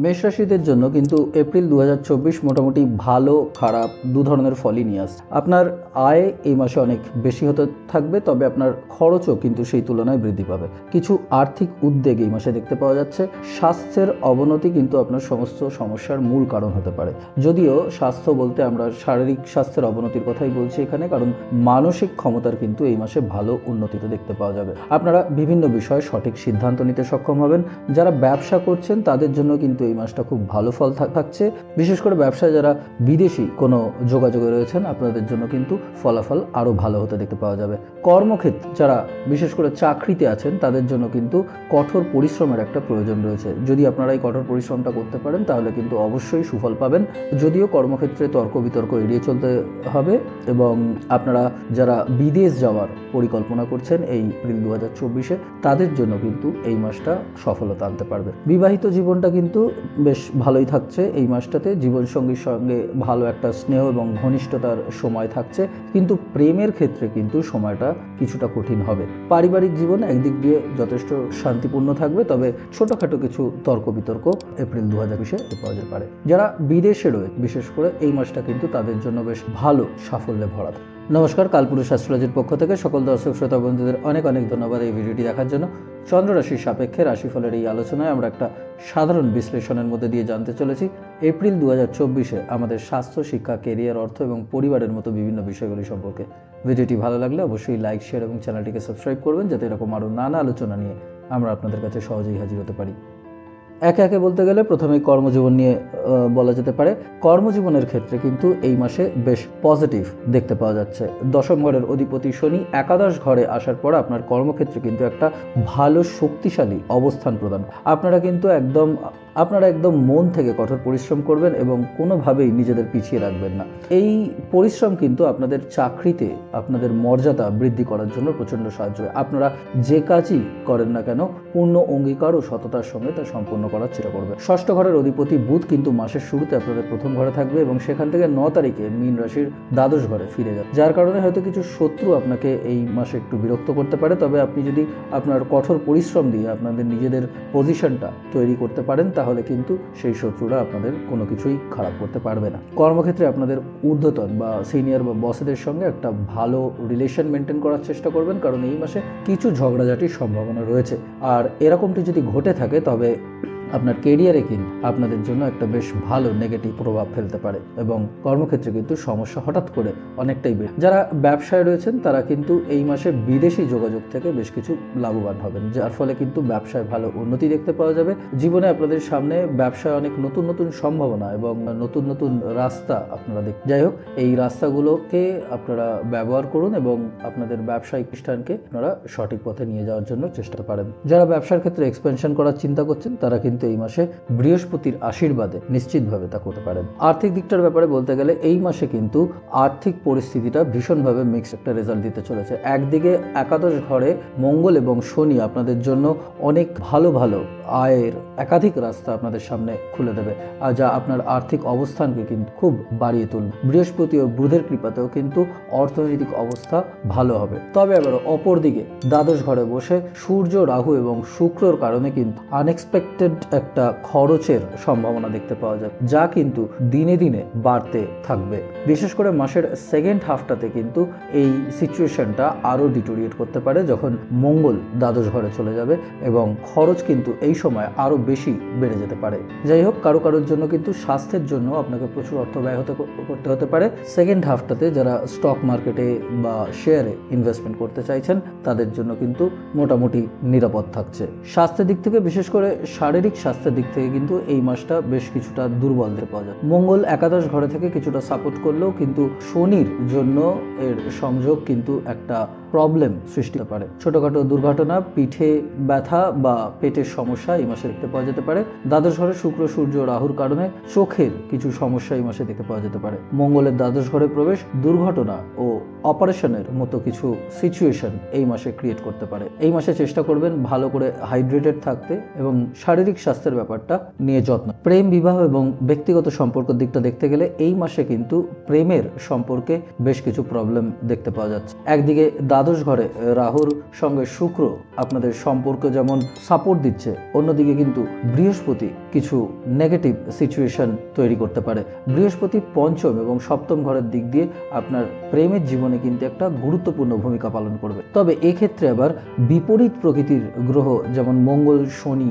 মেষ রাশিদের জন্য কিন্তু এপ্রিল 2024 মোটামুটি ভালো খারাপ দু ধরনের ফলই নিয়ে আসছে। আপনার আয় এই মাসে অনেক বেশি হতে থাকবে, তবে আপনার খরচও কিন্তু সেই তুলনায় বৃদ্ধি পাবে। কিছু আর্থিক উদ্বেগ এই মাসে দেখতে পাওয়া যাচ্ছে। স্বাস্থ্যের অবনতি কিন্তু আপনার সমস্ত সমস্যার মূল কারণ হতে পারে। যদিও স্বাস্থ্য বলতে আমরা শারীরিক স্বাস্থ্যের অবনতির কথাই বলছি এখানে, কারণ মানসিক ক্ষমতার কিন্তু এই মাসে ভালো উন্নতিতে দেখতে পাওয়া যাবে। আপনারা বিভিন্ন বিষয়ে সঠিক সিদ্ধান্ত নিতে সক্ষম হবেন। যারা ব্যবসা করছেন তাদের জন্য কিন্তু এই মাসটা খুব ভালো ফল থাকছে। বিশেষ করে ব্যবসায় যারা বিদেশি কোনো যোগাযোগে রয়েছেন আপনাদের জন্য কিন্তু ফলাফল আরও ভালো হতে দেখতে পাওয়া যাবে। কর্মক্ষেত্রে যারা বিশেষ করে চাকরিতে আছেন তাদের জন্য কিন্তু কঠোর পরিশ্রমের একটা প্রয়োজন রয়েছে। যদি আপনারা এই কঠোর পরিশ্রমটা করতে পারেন তাহলে কিন্তু অবশ্যই সুফল পাবেন। যদিও কর্মক্ষেত্রে তর্ক বিতর্ক এড়িয়ে চলতে হবে, এবং আপনারা যারা বিদেশ যাওয়ার পরিকল্পনা করছেন এই এপ্রিল 2024-এ তাদের জন্য কিন্তু এই মাসটা সফলতা আনতে পারবে। বিবাহিত জীবনটা কিন্তু বেশ ভালোই থাকছে এই মাসটাতে। জীবনসঙ্গীর সঙ্গে ভালো একটা স্নেহ এবং ঘনিষ্ঠতার সময় থাকছে, কিন্তু প্রেমের ক্ষেত্রে কিন্তু সময়টা কিছুটা কঠিন হবে। পারিবারিক জীবন একদিক দিয়ে যথেষ্ট শান্তিপূর্ণ থাকবে, তবে ছোটখাটো কিছু তর্ক বিতর্ক এপ্রিল 2020-এ পাওয়া যেতে পারে। যারা বিদেশে রয়েছে বিশেষ করে এই মাসটা কিন্তু তাদের জন্য বেশ ভালো সাফল্যে ভরা। নমস্কার, কালপুরুষ অ্যাস্ট্রোলজির পক্ষ থেকে সকল দর্শক শ্রোতা বন্ধুদের অনেক অনেক ধন্যবাদ এই ভিডিওটি দেখার জন্য। চন্দ্র রাশির সাপেক্ষে রাশিফলের এই আলোচনায় আমরা একটা সাধারণ বিশ্লেষণের মধ্যে দিয়ে জানতে চলেছি এপ্রিল 2024-এ আমাদের স্বাস্থ্য, শিক্ষা, কেরিয়ার, অর্থ এবং পরিবারের মতো বিভিন্ন বিষয়গুলি সম্পর্কে। ভিডিওটি ভালো লাগলে অবশ্যই লাইক, শেয়ার এবং চ্যানেলটিকে সাবস্ক্রাইব করবেন, যাতে এরকম আরও নানা আলোচনা নিয়ে আমরা আপনাদের কাছে সহজেই হাজির হতে পারি। একে একে বলতে গেলে প্রথমেই কর্মজীবন নিয়ে বলা যেতে পারে। কর্মজীবনের ক্ষেত্রে কিন্তু এই মাসে বেশ পজিটিভ দেখতে পাওয়া যাচ্ছে। দশম ঘরের অধিপতি শনি একাদশ ঘরে আসার পর আপনার কর্মক্ষেত্রে কিন্তু একটা ভালো শক্তিশালী অবস্থান প্রদান। আপনারা একদম মন থেকে কঠোর পরিশ্রম করবেন এবং কোনোভাবেই নিজেদের পিছিয়ে রাখবেন না। এই পরিশ্রম কিন্তু আপনাদের চাকরিতে আপনাদের মর্যাদা বৃদ্ধি করার জন্য প্রচণ্ড সাহায্য হয়। আপনারা যে কাজই করেন না কেন পূর্ণ অঙ্গীকার ও সততার সঙ্গে তা সম্পন্ন করার চেষ্টা করবে। ষষ্ঠ ঘরের অধিপতি বুধ কিন্তু মাসের শুরুতে আপনাদের প্রথম ঘরে থাকবে এবং সেখান থেকে 9 তারিখে মীন রাশির দ্বাদশ ঘরে ফিরে যাবে, যার কারণে হয়তো কিছু শত্রু আপনাকে এই মাসে একটু বিরক্ত করতে পারে। তবে আপনি যদি আপনার কঠোর পরিশ্রম দিয়ে আপনাদের নিজেদের পজিশনটা তৈরি করতে পারেন তাহলে কিন্তু সেই শত্রুরা আপনাদের কোনো কিছুই খারাপ করতে পারবে না। কর্মক্ষেত্রে আপনাদের ঊর্ধ্বতন বা সিনিয়র বা বসেদের সঙ্গে একটা ভালো রিলেশন মেনটেন করার চেষ্টা করবেন, কারণ এই মাসে কিছু ঝগড়াঝাটির সম্ভাবনা রয়েছে। আর এরকমটি যদি ঘটে থাকে তবে আপনার কেরিয়ারে কিন্তু আপনাদের জন্য একটা বেশ ভালো নেগেটিভ প্রভাব ফেলতে পারে এবং কর্মক্ষেত্রে কিন্তু সমস্যা হঠাৎ করে অনেকটাই বেড়ে। যারা ব্যবসায় রয়েছেন তারা কিন্তু এই মাসে বিদেশি যোগাযোগ থেকে বেশ কিছু লাভবান হবেন, যার ফলে কিন্তু ব্যবসায় ভালো উন্নতি দেখতে পাওয়া যাবে। জীবনে আপনাদের সামনে ব্যবসায় অনেক নতুন নতুন সম্ভাবনা এবং নতুন নতুন রাস্তা আপনারা দেখবেন। যাই হোক, এই রাস্তাগুলোকে আপনারা ব্যবহার করুন এবং আপনাদের ব্যবসায়িক প্রতিষ্ঠানকে আপনারা সঠিক পথে নিয়ে যাওয়ার জন্য চেষ্টা করেন। যারা ব্যবসার ক্ষেত্রে এক্সপেনশন করার চিন্তা করছেন তারা কিন্তু এই মাসে বৃহস্পতির আশীর্বাদে নিশ্চিতভাবে তা করতে পারেন। আর্থিক দিকটার ব্যাপারে বলতে গেলে এই মাসে কিন্তু আর্থিক পরিস্থিতিটা ভীষণভাবে মিক্সড একটা রেজাল্ট দিতে চলেছে। একদিকে একাদশ ঘরে মঙ্গল এবং শনি আপনাদের জন্য অনেক ভালো ভালো আয়ের একাধিক রাস্তা আপনাদের সামনে খুলে দেবে, আর যা আপনার আর্থিক অবস্থানকে কিন্তু খুব বাড়িয়ে তুলবে। বৃহস্পতি ও বুধের কৃপাতেও কিন্তু অর্থনৈতিক অবস্থা ভালো হবে। তবে আবার অপরদিকে দ্বাদশ ঘরে বসে সূর্য, রাহু এবং শুক্রর কারণে কিন্তু আনএক্সপেক্টেড একটা খরচের সম্ভাবনা দেখতে পাওয়া যায়, যা কিন্তু দিনে দিনে বাড়তে থাকবে। বিশেষ করে মাসের সেকেন্ড হাফটাতে কিন্তু এই সিচুয়েশনটা আরও ডিটোরিয়েট করতে পারে যখন মঙ্গল দ্বাদশ ঘরে চলে যাবে এবং খরচ কিন্তু এই সময় আরও বেশি বেড়ে যেতে পারে। যাই হোক, কারোর জন্য কিন্তু স্বাস্থ্যের জন্য আপনাকে প্রচুর অর্থ ব্যয় করতে হতে পারে। সেকেন্ড হাফটাতে যারা স্টক মার্কেটে বা শেয়ারে ইনভেস্টমেন্ট করতে চাইছেন তাদের জন্য কিন্তু মোটামুটি নিরাপদ থাকছে। স্বাস্থ্যের দিক থেকে বিশেষ করে শারীরিক স্বাস্থ্যের দিক থেকে কিন্তু এই মাসটা বেশ কিছুটা দুর্বল দেখতে পাওয়া যায়। মঙ্গল একাদশ ঘরে থেকে কিছুটা সাপোর্ট করলেও কিন্তু শনির জন্য এর সংযোগ কিন্তু একটা প্রবলেম সৃষ্টি হতে পারে। ছোটখাটো দুর্ঘটনা, পিঠে ব্যথা বা পেটের সমস্যা এই মাসে দেখতে পাওয়া যেতে পারে। দ্বাদশ ঘরে শুক্র, সূর্য, রাহুর কারণে চোখের কিছু সমস্যা এই মাসে দেখতে পাওয়া যেতে পারে। মঙ্গলের দ্বাদশ ঘরে প্রবেশ দুর্ঘটনা ও অপারেশনের মতো কিছু সিচুয়েশন এই মাসে ক্রিয়েট করতে পারে। এই মাসে চেষ্টা করবেন ভালো করে হাইড্রেটেড থাকতে এবং শারীরিক স্বাস্থ্যের ব্যাপারটা নিয়ে যত্ন। প্রেম, বিবাহ এবং ব্যক্তিগত সম্পর্কের দিকটা দেখতে গেলে এই মাসে কিন্তু প্রেমের সম্পর্কে বেশ কিছু প্রবলেম দেখতে পাওয়া যাচ্ছে। একদিকে দ্বাদশ ঘরে রাহুর সঙ্গে শুক্র আপনাদের সম্পর্ক যেমন সাপোর্ট দিচ্ছে, অন্যদিকে কিন্তু বৃহস্পতি কিছু নেগেটিভ সিচুয়েশন তৈরি করতে পারে। বৃহস্পতি পঞ্চম এবং সপ্তম ঘরের দিক দিয়ে আপনার প্রেমের জীবনে কিন্তু একটা গুরুত্বপূর্ণ ভূমিকা পালন করবে। তবে এক্ষেত্রে আবার বিপরীত প্রকৃতির গ্রহ যেমন মঙ্গল, শনি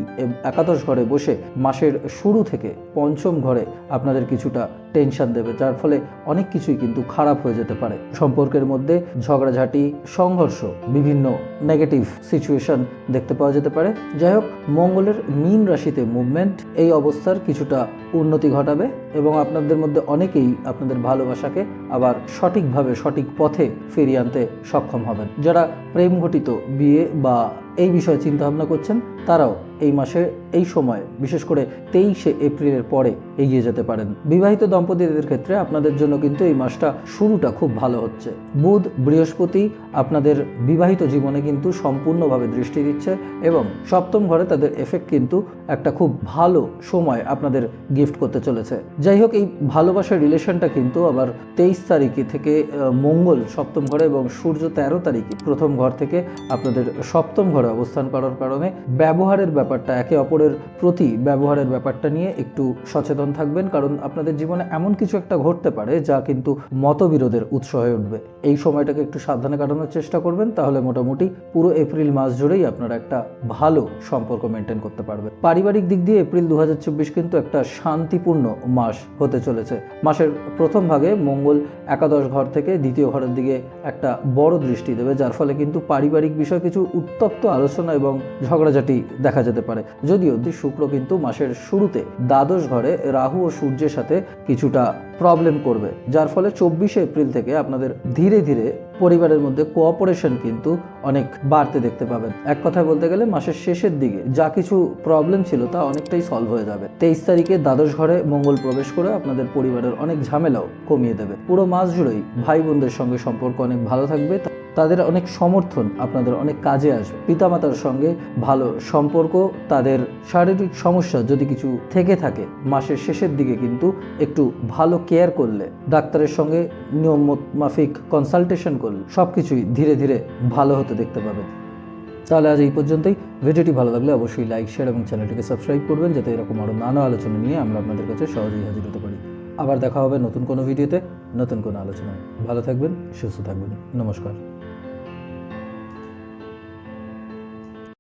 একাদশ ঘরে বসে মাসের শুরু থেকে পঞ্চম ঘরে আপনাদের কিছুটা টেনশন দেবে, যার ফলে অনেক কিছুই কিন্তু খারাপ হয়ে যেতে পারে। সম্পর্কের মধ্যে ঝগড়াঝাটি, সংঘর্ষ, বিভিন্ন নেগেটিভ সিচুয়েশন দেখতে পাওয়া যেতে পারে। যাই হোক, মঙ্গলের মীন রাশিতে মুভমেন্ট এই অবস্থার কিছুটা উন্নতি ঘটাবে এবং আপনাদের মধ্যে অনেকেই আপনাদের ভালোবাসাকে আবার সঠিকভাবে সঠিক পথে ফিরিয়ে আনতে সক্ষম হবেন। যারা প্রেম ঘটিত বিয়ে বা এই বিষয়ে চিন্তা ভাবনা করছেন তারাও এই মাসে এই সময় বিশেষ করে 23শে এপ্রিলের পরে এগিয়ে যেতে পারেন। বিবাহিত দম্পতিদের ক্ষেত্রে আপনাদের জন্য কিন্তু এই মাসটা শুরুটা খুব ভালো হচ্ছে। বুধ, বৃহস্পতি আপনাদের বিবাহিত জীবনে কিন্তু সম্পূর্ণভাবে দৃষ্টি দিচ্ছে এবং সপ্তম ঘরে তাদের এফেক্ট কিন্তু একটা খুব ভালো সময় আপনাদের গিফট করতে চলেছে। যাই হোক, এই ভালোবাসার রিলেশনটা কিন্তু আবার 23 তারিখে থেকে মঙ্গল সপ্তম ঘরে এবং সূর্য 13 তারিখে প্রথম ঘর থেকে আপনাদের সপ্তম ঘরে অবস্থান করার কারণে ব্যবহারের ব্যাপারটা, একে অপরের প্রতি ব্যবহারের ব্যাপারটা নিয়ে একটু সচেতন থাকবেন, কারণ আপনাদের জীবনে এমন কিছু একটা ঘটতে পারে যা কিন্তু মতবিরোধের উৎস হয়ে উঠবে। এই সময়টাকে একটু সাবধানে কাটানোর চেষ্টা করবেন, তাহলে মোটামুটি পুরো এপ্রিল মাস জুড়েই আপনারা একটা ভালো সম্পর্ক মেনটেন করতে পারবেন। পারিবারিক দিক দিয়ে এপ্রিল 2024 কিন্তু একটা শান্তিপূর্ণ মাস হতে চলেছে। মাসের প্রথম ভাগে মঙ্গল একাদশ ঘর থেকে দ্বিতীয় ঘরের দিকে একটা বড় দৃষ্টি দেবে, যার ফলে কিন্তু পারিবারিক বিষয়ে কিছু উত্তপ্ত আলোচনা এবং ঝগড়াঝাটি দেখা যেতে পারে। যদিও শুক্র কিন্তু মাসের শুরুতে দ্বাদশ ঘরে রাহু ও সূর্যের সাথে কিছুটা প্রবলেম করবে, যার ফলে 24শে এপ্রিল থেকে আপনাদের ধীরে ধীরে পরিবারের মধ্যে কোঅপারেশন কিন্তু অনেক বাড়তে দেখতে পাবেন। এক কথায় বলতে গেলে মাসের শেষের দিকে যা কিছু প্রবলেম ছিল তা অনেকটাই সলভ হয়ে যাবে। 23 তারিখে দ্বাদশ ঘরে মঙ্গল প্রবেশ করে আপনাদের পরিবারের অনেক ঝামেলাও কমিয়ে দেবে। পুরো মাস জুড়েই ভাই বোনদের সঙ্গে সম্পর্ক অনেক ভালো থাকবে, তাদের অনেক সমর্থন আপনাদের অনেক কাজে আসবে। পিতামাতার সঙ্গে ভালো সম্পর্ক, তাদের শারীরিক সমস্যা যদি কিছু থেকে থাকে মাসের শেষের দিকে কিন্তু একটু ভালো কেয়ার করলে, ডাক্তারের সঙ্গে নিয়ম মাফিক কনসালটেশন করলে সবকিছুই ধীরে ধীরে ভালো হতে দেখতে পাবেন। তাহলে আজ এই পর্যন্তই। ভিডিওটি ভালো লাগলে অবশ্যই লাইক, শেয়ার এবং চ্যানেলটিকে সাবস্ক্রাইব করবেন, যাতে এরকম আরও নানা আলোচনা নিয়ে আমরা আপনাদের কাছে সহজেই হাজির হতে পারি। আবার দেখা হবে নতুন কোনো ভিডিওতে, নতুন কোনো আলোচনায়। ভালো থাকবেন, সুস্থ থাকবেন। নমস্কার।